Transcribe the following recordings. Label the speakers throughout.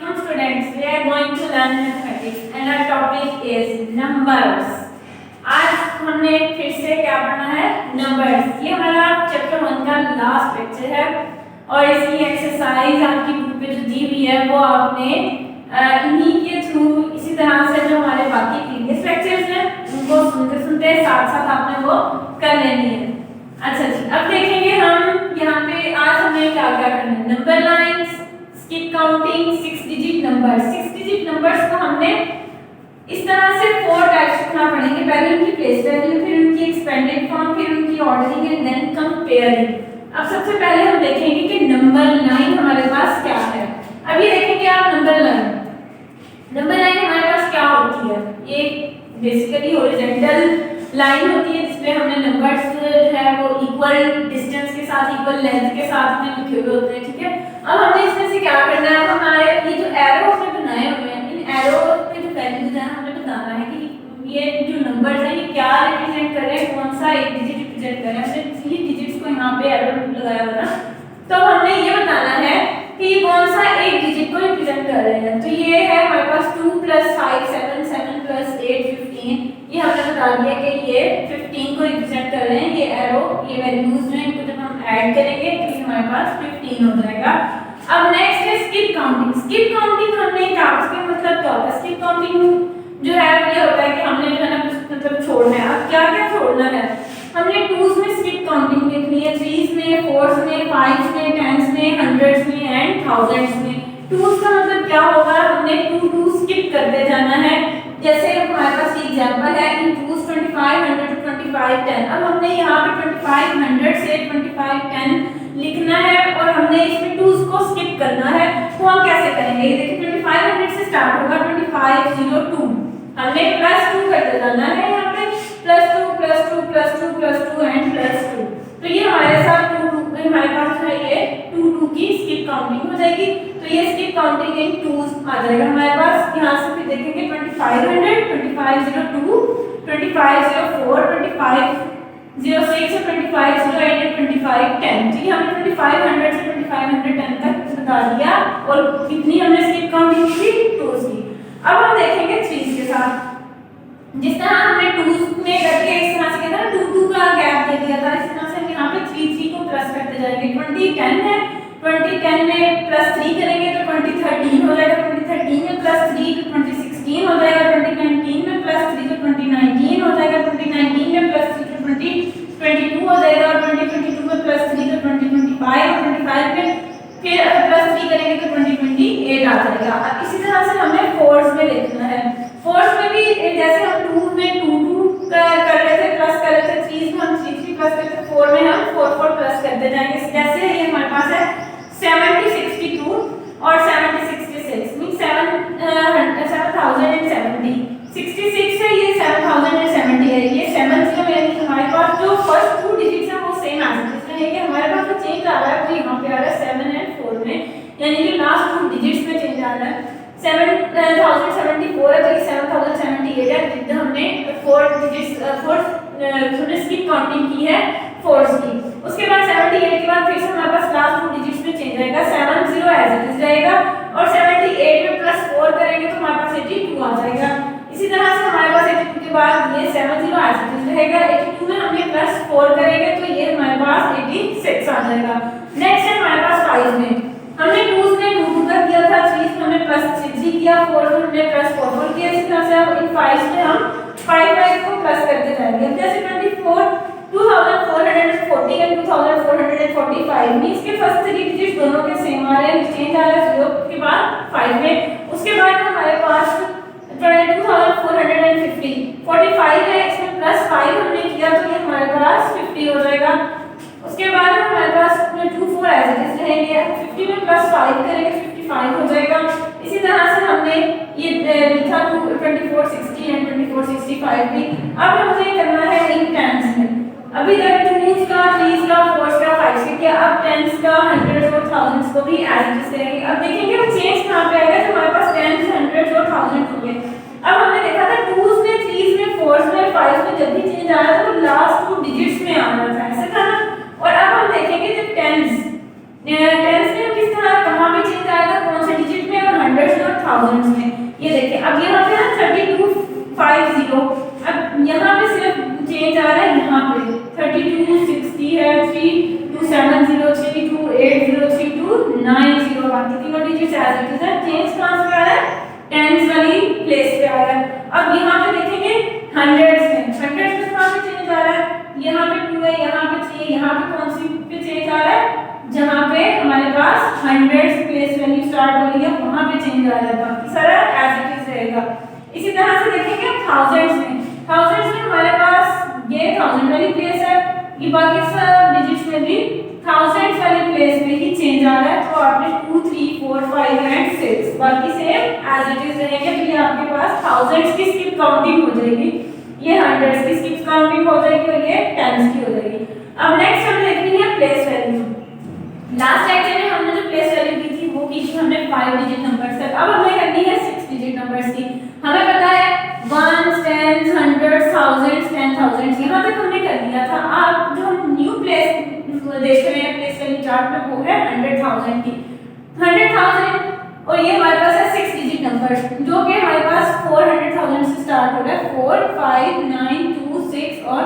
Speaker 1: Welcome students. We are going to learn mathematics and our topic is numbers. आज हमने फिर से क्या पढ़ना है? नंबर्स। ये हमारा चैप्टर 1 का लास्ट लेक्चर है और इसकी एक्सरसाइज आपकी बुक पे जो दी हुई है वो आपने इन्हीं के थ्रू इसी तरह से जो हमारे बाकी प्रीवियस लेक्चर्स हैं उनको सुनते सुनते साथ साथ आपने वो कर लेनी है। अच्छा जी, अब देखेंगे हम यहाँ पे आज हमें क्या क्या करना है। Number lines, skip counting, 6 digit numbers. 6 digit numbers को हमने इस तरह से 4 टाइप्स करना पड़ेंगे। पहले उनकी प्लेस वैल्यू, फिर उनकी एक्सपेंडेड फॉर्म, फिर उनकी ऑर्डरिंग एंड देन कंपेयरिंग। अब सबसे पहले हम देखेंगे कि नंबर लाइन हमारे पास क्या है। अब ये देखेंगे आप नंबर लाइन। नंबर लाइन हमारे पास क्या होती है? ये बेसिकली हॉरिजॉन्टल लाइन होती है जिसमें हमने नंबर्स जो है वो इक्वल डिस्टेंस के साथ, इक्वल लेंथ के साथ में लिखे हुए होते हैं। ठीक है, अब हमने इसमें से क्या करना है, हमारे ये जो एरो हमने बनाए हुए हैं, इन एरो पे जो वैल्यूज हैं हमें बताना है कि ये जो नंबर्स हैं ये क्या रिप्रेजेंट कर रहे हैं, कौन सा एक डिजिट रिप्रेजेंट कर रहे हैं। हमने ये डिजिट्स को यहाँ पे एरो लगाया हुआ ना, तो हमने ये बताना है कि कौन सा एक डिजिट को रिप्रेजेंट कर रहे हैं। तो ये है हमारे पास 2 + 5 7 7 + 8 15। ये हमने बता दिया कि ये 15 को रिप्रेजेंट कर रहे हैं। ये एरो, ये वैल्यूज जो हैं इनको जब हम ऐड करेंगे तो ये हमारे पास 15 हो जाएगा। अब नेक्स्ट है स्किप काउंटिंग। स्किप काउंटिंग हमने क्या, उसका मतलब क्या होता है? स्किप काउंटिंग जो है ये होता है कि हमने जो है ना मतलब छोड़ना है। अब क्या क्या छोड़ना है? हमने 2s में स्किप काउंटिंग लिखनी है, 3s में, 4s में, 5s में, 10s में, 100s में एंड 1000s में। 2s का मतलब क्या होगा? हमने 2 स्किप करते जाना है। जैसे हमारे पास ये एग्जांपल है इन 2s 25 100 to 25 10। अब हमने यहाँ पे 25 100 से 25 10 लिखना है और हमने इसमें 2s को स्किप करना है। तो हम कैसे करेंगे? ये देखिए 25 100 से स्टार्ट होगा, 25 0 2, हमने +2 करते जाना है। यहाँ पे +2 +2 +2 +2 एंड +2। तो ये हमारे साथ 2 हमारे पास जो है ये 2 की स्किप काउंटिंग हो जाएगी। तो ये स्किप काउंटिंग इन 2s आ जाएगा हमारे पास। यहाँ से फिर देखेंगे 25 100 25 0 2 25 0 4 25 0 6 से 25 0 8 25 10। तो ये हमने 25 100 से 25 110 तक बता दिया और कितनी हमने स्किप काउंटिंग की थी? 2s की। अब हम देखेंगे 3s के साथ। जिस तरह हमने 2s में करके इस तरह से कहता है 2 2 का गैप दे दिया था, इस तरह से हम यहाँ पे 3 3 को प्लस करते जाएंगे। 20 10 है, 20 10 में +3 करेंगे तो 20 13 हो जाएगा, 20 13 में +3 तो 20 16 हो जाएगा, 20 19 में +3 तो 20 19 हो जाएगा, 20 19 में +3 तो 20 22 हो जाएगा और 20 22 में +3 तो 20 25 और 25 में फिर +3 करेंगे तो 20 28 आ जाएगा। अब इसी तरह से हमें 4s में देखना है। 4s में भी जैसे हम 2 में 2 2 कर रहे थे, प्लस कर रहे थे, 3s में हम 3 3 प्लस करते थे, 4 में हम 4 4 प्लस करते जाएंगे। जैसे ये हमारे पास है 70 62 और 70 66 मींस 7070। 66 है, ये 7070 है। ये 70 यानी हमारे पास जो फर्स्ट 2 डिजिट्स हैं वो सेम आ सकते हैं कि हमारे पास जो चेंज आ रहा है वो यहाँ पे आ रहा है 7 एंड 4 में, यानी कि लास्ट 2 डिजिट्स में चेंज आ रहा है। 7074 है तो ये 7078 है, जितना हमने 4 डिजिट्स हमने स्किप काउंटिंग की है 4s की। उसके बाद 78 के बाद फिर से हमारे पास लास्ट 2 डिजिट्स में चेंज आएगा, 70 एज इट इज रहेगा और 78 में +4 करेंगे तो हमारे पास 82 आ जाएगा। इसी तरह से हमारे पास 82 के बाद ये 70 एज इट इज रहेगा, 82 में हमने +4 करेंगे तो ये हमारे पास 86 आ जाएगा। नेक्स्ट है हमारे पास 5 में। हमने 2s में 2 2 का किया था, 3s में हमने +3 किया, 4s में हमने +4 4 किया। इसी तरह से अब इन 5s में हम 5 5 को प्लस करते जाएंगे। जैसे 24 2440 एंड 2445 मींस के फर्स्ट 3 डिजिट्स दोनों के सेम आ रहे हैं, चेंज आ रहा है 0 के बाद 5 में। उसके बाद हमारे पास 2450 45 है, इसमें +5 हमने किया तो ये हमारे पास 50 हो जाएगा। उसके बाद हमारे पास 24 ऐसे इस रहेंगे, 50 में +5 करेंगे 55 हो जाएगा। इसी तरह से हमने ये लिखा 24 60 एंड 24 65 भी। अब हमें करना है इन 10s में। अभी तक 2s का, 3s का, 4s का, 5s का किया, अब 10s का, 100s और 1000s को भी एज इट इज करेंगे। अब देखेंगे हम चेंज कहाँ पे आएगा, तो हमारे पास 10s 100s और 1000s हो गए। अब हमने देखा था 2s में, 3s में, 4s में, 5s में जब भी चेंज आ रहा था वो लास्ट 2 डिजिट्स में आ रहा था, ऐसा था ना। और अब हम देखेंगे जब 10s में किस तरह कहाँ पे चेंज आएगा, कौन से डिजिट में, और 100s थाउजेंड्स में। ये देखिए अब यहाँ पे है 3250, अब यहाँ पे सिर्फ चेंज आ रहा है, यहाँ पे 3260 है, 3270, 3280, 3290, बाकी तीनों डिजिट्स एज इट इज है। चेंज कहाँ से आ रहा है? टेंस वाली प्लेस पे आ रहा है। अब यहाँ पे देखेंगे हंड्रेड्स में कहाँ पे चेंज आ रहा है? यहाँ पे 2 है, यहाँ पे 3 है, यहाँ पे कौन सी पे चेंज आ रहा है? जहाँ पे हमारे पास हंड्रेड्स प्लेस वैल्यू स्टार्ट हो रही है वहाँ पे चेंज आ रहा है, बाकी सारा एज इट इज रहेगा। इसी तरह से देखेंगे थाउजेंड्स में हमारे पास ये थाउजेंड वाली प्लेस है, ये बाकी सब डिजिट्स में भी थाउजेंड्स वाली प्लेस में ही चेंज आ रहा है। तो आपने 2 3 4 5 एंड 6 बाकी सेम एज इट इज रहेंगे। तो ये आपके पास थाउजेंड्स की स्किप काउंटिंग हो जाएगी, ये हंड्रेड्स की स्किप काउंटिंग हो जाएगी और ये टेंस की हो जाएगी। अब नेक्स्ट हमें देखनी है प्लेस वैल्यू। लास्ट लेक्चर में हमने जो प्लेस वैल्यू की थी वो की थी हमने 5 डिजिट नंबर्स तक। अब हमें करनी है 6 डिजिट नंबर्स की। हमें पता है 1 10 100 1000 10,000 यहाँ तक हमने कर लिया था। अब जो हम न्यू प्लेस देख रहे हैं प्लेस वैल्यू चार्ट में वो है 100,000 की। 100,000 और ये हमारे पास है 6 डिजिट नंबर जो कि हमारे पास 400,000 से स्टार्ट हो रहा है, 4 5 9 2 6 और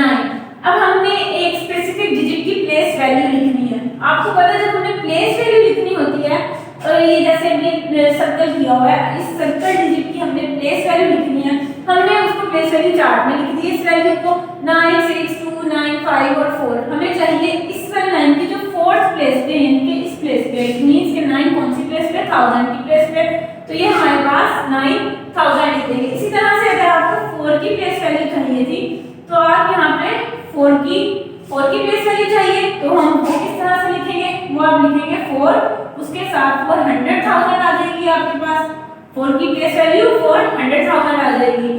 Speaker 1: 9। अब हमने एक स्पेसिफिक डिजिट की प्लेस वैल्यू लिखनी है। आपको पता है जब हमने प्लेस वैल्यू लिखनी होती है तो ये जैसे हमने सर्कल किया हुआ है, इस सर्कल डिजिट की हमने प्लेस वैल्यू लिखनी है। हमने उसको प्लेस वैल्यू चार्ट में लिख दी। इस वैल्यू को 9 6 2 9 5 और 4 हमें चाहिए इस वाली लाइन की जो फोर्थ प्लेस पे है, इनके इस प्लेस पे, इट मींस कि 9 कौन सी प्लेस पे? 1000 की प्लेस पे। तो ये हमारे पास 9000 लिख देंगे। इसी तरह से अगर आपको 4 की प्लेस वैल्यू चाहिए थी तो आप यहाँ पे 4 की प्लेस वैल्यू चाहिए तो हम वो किस तरह से लिखेंगे? वो आप लिखेंगे 4 उसके साथ 400,000 आ जाएगी आपके पास। 4 की प्लेस वैल्यू 400,000 आ जाएगी।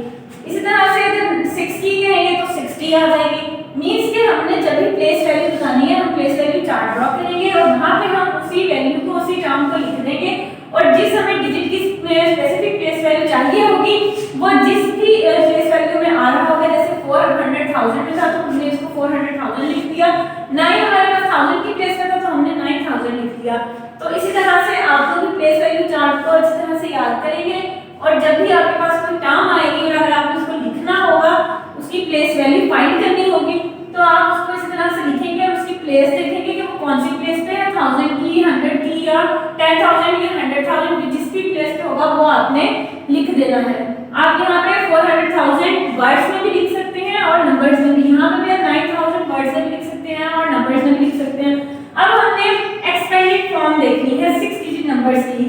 Speaker 1: इसी तरह से अगर 6 की कहेंगे तो 60 आ जाएगी। मींस कि हमने जब भी प्लेस वैल्यू बतानी है हम प्लेस वैल्यू चार्ट ड्रॉ करेंगे और वहां पे हम उसी वैल्यू को उसी टर्म को लिख देंगे और जिस हमें डिजिट की स्पेसिफिक प्लेस वैल्यू चाहिए होगी वो जिस भी प्लेस वैल्यू में आ रहा होगा, जैसे 400,000 में था तो हमने इसको 400,000 लिख दिया। 9 हमारे पास 1000 की प्लेस में था तो हमने 9000 लिख दिया। तो इसी तरह से आप लोग भी प्लेस वैल्यू चार्ट को अच्छी तरह से याद करेंगे और जब भी आपके पास कोई टर्म आएगी और अगर आपको उसको लिखना होगा, उसकी प्लेस वैल्यू फाइंड करनी होगी तो आप उसको इस तरह से लिखेंगे और उसकी प्लेस देखेंगे कि वो कौन सी प्लेस पे है, 1000 की, 100 की या 10,000 या 100,000 की, जिस भी प्लेस पे होगा वो आपने लिख देना है। आप यहाँ पे 400,000 वर्ड्स में भी लिख सकते हैं और नंबर्स में भी। यहाँ पे 9,000 वर्ड्स में भी लिख सकते हैं और नंबर्स में भी लिख सकते हैं। अब हमने एक्सपेंडेड फॉर्म देखनी है 6 डिजिट नंबर्स की।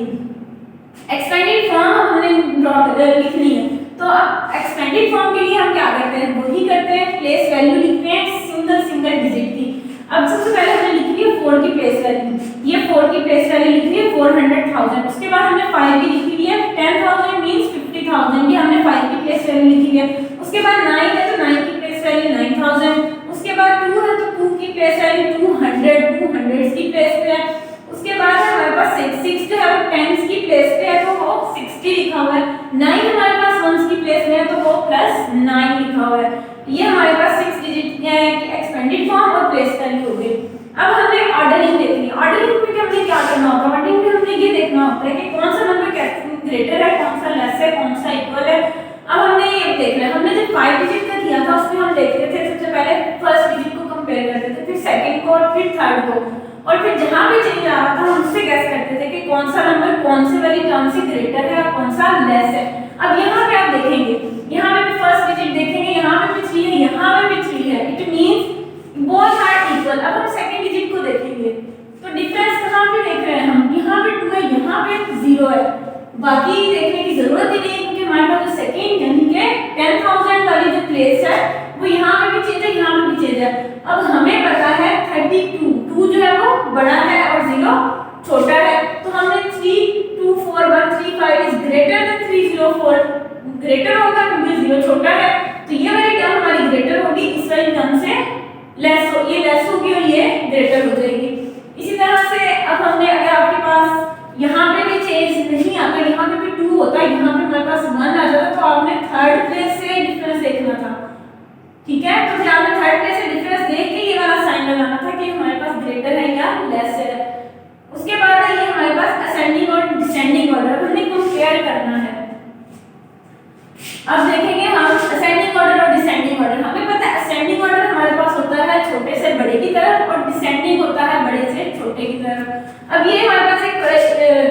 Speaker 1: एक्सपेंडेड फॉर्म हमने लिखनी है तो अब एक्सपेंडेड फॉर्म के लिए हम क्या करते हैं? वही करते हैं, प्लेस वैल्यू लिखते हैं सिंगल डिजिट की। अब सबसे पहले हमने लिखी है 4 की प्लेस वैल्यू। ये 4 की प्लेस वैल्यू लिखी है 400,000। उसके बाद हमने 5 की लिखी हुई है 10,000 मींस 50,000 की हमने 5 की प्लेस वैल्यू लिखी है। उसके बाद 9 है तो 9 की प्लेस वैल्यू 9000। उसके बाद 2 है तो 2 की प्लेस वैल्यू 200 की प्लेस पे है। उसके बाद हमारे पास 6 जो है वो टेंस की प्लेस पे है तो वो 60 लिखा हुआ है। 9 हमारे पास वंस की प्लेस में है तो वो +9 लिखा हुआ है। ये हमारे पास 6 डिजिट की एक्सपेंडेड फॉर्म और प्लेस वैल्यू हो गई। अब हमें ऑर्डरिंग देखनी है। ऑर्डरिंग में हमने क्या करना होगा? ऑर्डरिंग में हमने ये देखना होता है कि कौन सा नंबर ग्रेटर है, कौन सा लेस है, कौन सा इक्वल है। अब हमने ये देखना है, हमने जब 5 डिजिट का किया था उसमें हम देखते थे सबसे पहले फर्स्ट डिजिट को कंपेयर करते थे, फिर सेकंड को और फिर थर्ड को, और फिर जहां भी चेंज आ रहा था हम उससे गैस करते थे कि कौन सा नंबर कौन से वाली टर्म से ग्रेटर है और कौन सा लेस है। अब यहाँ पे आप देखेंगे, यहाँ पे भी फर्स्ट डिजिट देखेंगे, यहाँ पे भी 3 है, यहाँ पे भी 3 है, it means both are equal. अब हम सेकंड डिजिट को देखेंगे तो डिफरेंस कहाँ पे देख रहे हैं हम? यहाँ पे 2 है, यहाँ पे 0 है। बाकी देखने की जरूरत ही नहीं क्योंकि हमारे पास जो सेकंड यानी कि 10,000 वाली जो प्लेस है वो यहाँ पे भी चेंज है, यहाँ पे भी चेंज है। अब हमें पता है 32, 2 जो है वो बड़ा है और 0 छोटा है, तो हमने 324,135 इज ग्रेटर देन 304 ग्रेटर होगा क्योंकि 0 छोटा है, तो ये वाली टर्म हमारी ग्रेटर होगी, इस वाली टर्म से लेस हो, ये लेस होगी और ये ग्रेटर हो जाएगी। इसी तरह से अब हमने अगर आपके पास यहाँ पे भी चेंज नहीं आता, यहाँ पे भी 2 होता है, यहाँ पे हमारे पास 1 आ जाता, तो आपने थर्ड प्लेस से डिफरेंस देखना था। ठीक है, तो फिर आपने थर्ड प्लेस से डिफरेंस देख के ये वाला साइन लगाना था कि हमारे पास ग्रेटर है या लेस है। उसके बाद है ये हमारे पास असेंडिंग और डिसेंडिंग ऑर्डर। हमने कंपेयर अब देखेंगे हम असेंडिंग ऑर्डर और डिसेंडिंग ऑर्डर। हमें पता है असेंडिंग ऑर्डर हमारे पास होता है छोटे से बड़े की तरफ और डिसेंडिंग होता है बड़े से छोटे की तरफ। अब ये हमारे पास एक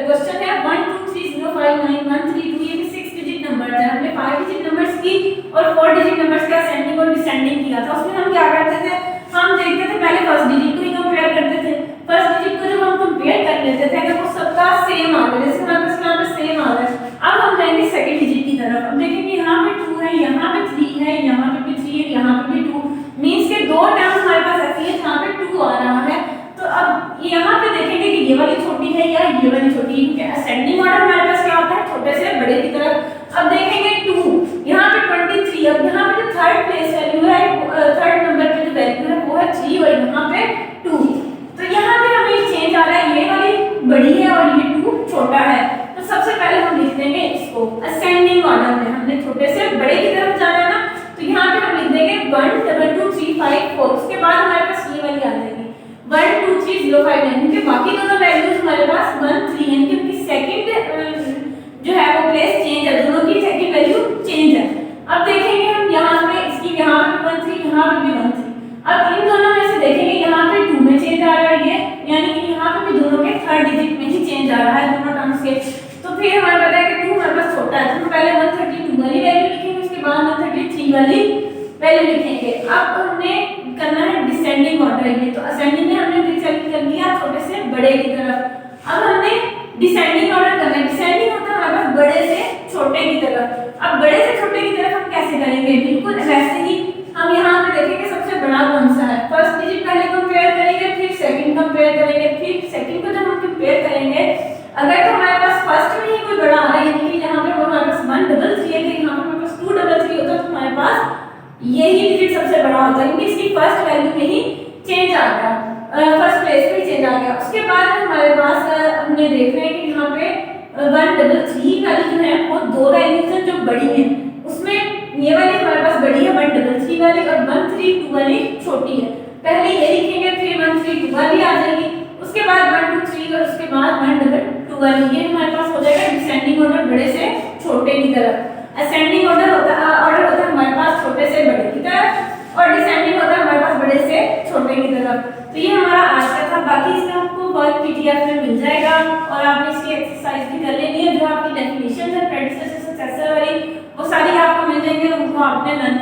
Speaker 1: क्वेश्चन है 1 2 3 0 5 9 1 3 2, ये भी 6 डिजिट नंबर है। हमने 5 डिजिट नंबर्स की और 4 डिजिट नंबर्स का असेंडिंग और डिसेंडिंग किया था। उसमें हम क्या करते थे, हम देखते थे पहले फर्स्ट डिजिट को ही कंपेयर करते थे। फर्स्ट डिजिट को जब हम कंपेयर कर लेते थे अगर वो सबका सेम आ गया, जैसे हमारे पास यहाँ पे सेम आ रहा है, अब हम जाएंगे सेकंड डिजिट की तरफ। अब देखेंगे यहाँ पे 2 है, यहाँ पे 3 है, यहाँ पे भी 3 है, यहाँ पे भी 2, मींस के दो टर्म्स हमारे पास ऐसी है जहाँ पे 2 आ रहा है। तो अब यहाँ पे देखेंगे कि ये वाली छोटी है या ये वाली छोटी है, क्योंकि असेंडिंग ऑर्डर हमारे पास क्या होता है छोटे से बड़े की तरफ। अब देखेंगे 2, यहाँ पे 23, अब यहाँ पे जो थर्ड प्लेस वैल्यू है, थर्ड नंबर पे जो वैल्यू है वो है 3 और यहाँ पे 2। तो यहाँ पे हमें चेंज आ रहा है, ये वाली बड़ी है और ये 2 छोटा है। तो सबसे पहले हम लिख देंगे इसको असेंडिंग ऑर्डर में, हमने छोटे से बड़े की तरफ जाना है ना, तो यहाँ पे हम लिख देंगे 1 2 3 5 4। उसके बाद हमारे पास ये वाली आ जाएगी 1 2 3 0 5 9, क्योंकि बाकी दोनों वैल्यूज हमारे पास 1 3 है, क्योंकि सेकंड जो है वो प्लेस चेंज है, दोनों की सेकंड वैल्यू चेंज है। अब देखेंगे हम यहाँ पे इसकी, यहाँ पे 1 3, यहाँ पे भी 1 3। अब इन दोनों में से देखेंगे यहाँ पे 2 में चेंज आ रहा है ये, यानी कि यहाँ पे भी दोनों के थर्ड डिजिट में ही चेंज आ रहा है दोनों टर्म्स के। तो फिर हमें पता है कि 2 हमारे पास छोटा है, तो हम पहले 132 वाली वैल्यू लिखेंगे, उसके बाद 133 वाली वैल्यू लिखेंगे। अब हमने करना है डिसेंडिंग ऑर्डर, ये तो असेंडिंग में हमने डिसेंड कर लिया छोटे से बड़े की तरफ। अब हमने डिसेंडिंग ऑर्डर करना है, डिसेंडिंग होता है हमारे पास बड़े से छोटे की तरफ। अब बड़े से छोटे की तरफ हम कैसे करेंगे, बिल्कुल वैसे ही हम यहाँ पे देखेंगे सबसे बड़ा कौन सा है, फर्स्ट डिजिट पहले कंपेयर करेंगे, फिर सेकंड कंपेयर करेंगे, फिर सेकंड को जब हम कंपेयर करेंगे अगर तो हमारे पास फर्स्ट में ही कोई बड़ा आ रहा है, यानी कि यहाँ पे हमारे पास 1 3 3 है, यहाँ पे हमारे पास 2 3 3 होता है, तो हमारे पास यही डिजिट सबसे बड़ा होता है, क्योंकि इसकी फर्स्ट वैल्यू में ही चेंज आ गया, फर्स्ट प्लेस पे चेंज आ गया। उसके बाद हमारे पास हमने देख रहे हैं कि यहाँ पे 1 3 वाली जो है वो दो वैल्यूज हैं जो बड़ी हैं, उसमें ये वाली हमारे पास बड़ी है 1 3 वाली और 1 3 2 वाली छोटी है। पहले ये लिखेंगे, फिर 1 3 2 वाली आ जाएगी, उसके बाद 1 2 3 और उसके बाद 1 2 वाली, ये हमारे पास हो जाएगा डिसेंडिंग ऑर्डर बड़े से छोटे की तरफ। असेंडिंग ऑर्डर होता है हमारे पास छोटे से बड़े की तरफ और डिसेंडिंग होता है हमारे पास बड़े से छोटे की तरफ। तो ये हमारा आज का था, बाकी इसका आपको वर्क पीडीएफ में मिल जाएगा और आपने इसकी एक्सरसाइज भी कर लेनी है, जो आपकी डेफिनेशन है प्रेडिसेसर सक्सेसर वाली वो सारी आपको मिल जाएंगे, उनको आपने लर्न